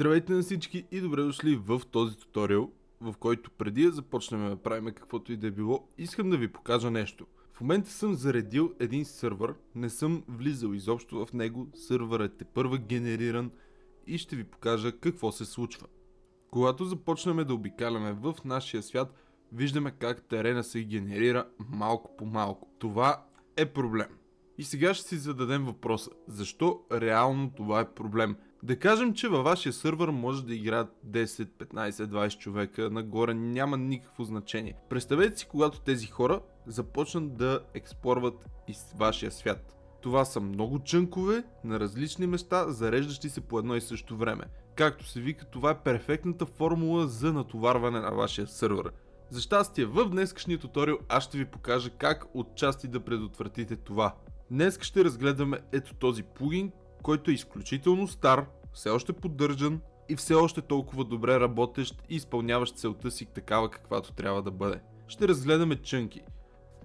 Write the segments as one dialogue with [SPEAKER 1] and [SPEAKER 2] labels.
[SPEAKER 1] Здравейте на всички и добре дошли в този туториал, в който преди да започнем да правим каквото и да е било, искам да ви покажа нещо. В момента съм заредил един сървър, не съм влизал изобщо в него, сървърът е първа генериран и ще ви покажа какво се случва. Когато започнем да обикаляме в нашия свят, виждаме как терена се генерира малко по малко. Това е проблем. И сега ще си зададем въпроса, защо реално това е проблем? Да кажем, че във вашия сървър може да играят 10, 15, 20 човека, нагоре няма никакво значение. Представете си, когато тези хора започнат да експлорват из вашия свят. Това са много чънкове на различни места, зареждащи се по едно и също време. Както се вика, това е перфектната формула за натоварване на вашия сървър. За щастие, в днескашния туториал аз ще ви покажа как отчасти да предотвратите това. Днес ще разгледаме ето този плагин, който е изключително стар, все още поддържан и все още толкова добре работещ и изпълняващ целта си такава каквато трябва да бъде. Ще разгледаме чънки.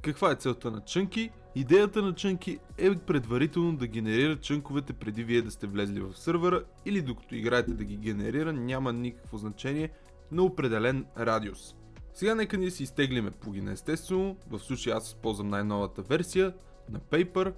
[SPEAKER 1] Каква е целта на чънки? Идеята на чънки е предварително да генерира чънковете преди вие да сте влезли в сървъра или докато играете да ги генерира, няма никакво значение, на определен радиус. Сега нека ние си изтеглиме плагина естествено, в случая аз използвам най-новата версия на Paper.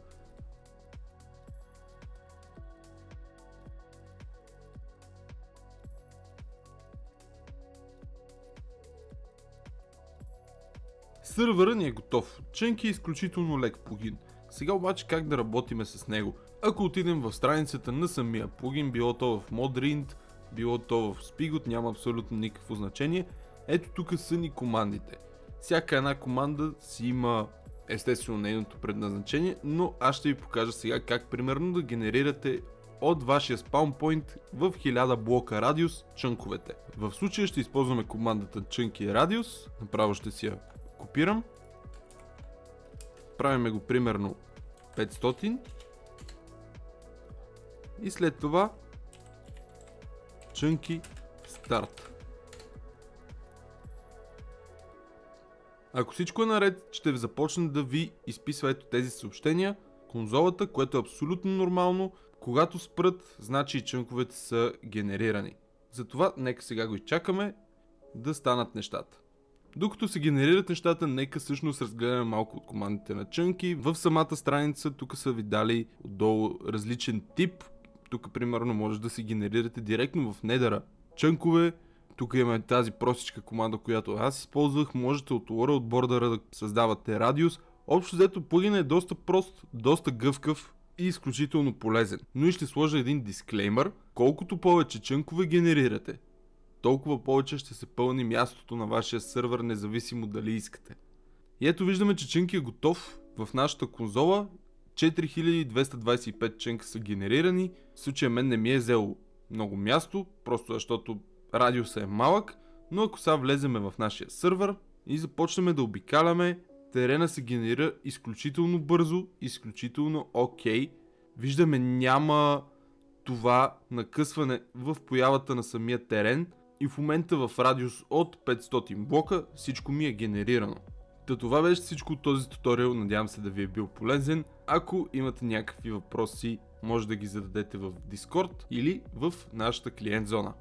[SPEAKER 1] Сървъра ни е готов. Чънки е изключително лек плагин. Сега обаче как да работиме с него? Ако отидем в страницата на самия плагин, било то в Modrind, било то в Spigot, няма абсолютно никакво значение. Ето тук са ни командите. Всяка една команда си има естествено нейното предназначение, но аз ще ви покажа сега как примерно да генерирате от вашия спаунпойнт в 1000 блока радиус чънковете. В случая ще използваме командата chunky radius, направо ще си я копирам, правиме го примерно 500 и след това chunky start. Ако всичко е наред, ще ви започне да ви изписва ето тези съобщения, конзолата, което е абсолютно нормално. Когато спрат, значи и чънковете са генерирани. Затова нека сега го изчакаме да станат нещата. Докато се генерират нещата, нека всъщност разгледаме малко от командите на чънки. В самата страница тук са ви дали отдолу различен тип. Тук примерно може да си генерирате директно в недъра чънкове. Тук имаме тази простичка команда, която аз използвах. Можете от лора, от бордъра да създавате радиус. Общо взето плагинът е доста прост, доста гъвкав и изключително полезен. Но и ще сложа един дисклеймър. Колкото повече чънкове генерирате, толкова повече ще се пълни мястото на вашия сървър, независимо дали искате. И ето виждаме, че чънки е готов. В нашата конзола 4225 чънка са генерирани. В случая мен не ми е взело много място, просто защото радиусът е малък, но ако сега влеземе в нашия сървър и започнем да обикаляме, терена се генерира изключително бързо, изключително окей. Виждаме, няма това накъсване в появата на самия терен и в момента в радиус от 500 блока всичко ми е генерирано. Това беше всичко от този туториал, надявам се да ви е бил полезен. Ако имате някакви въпроси, може да ги зададете в Discord или в нашата клиент зона.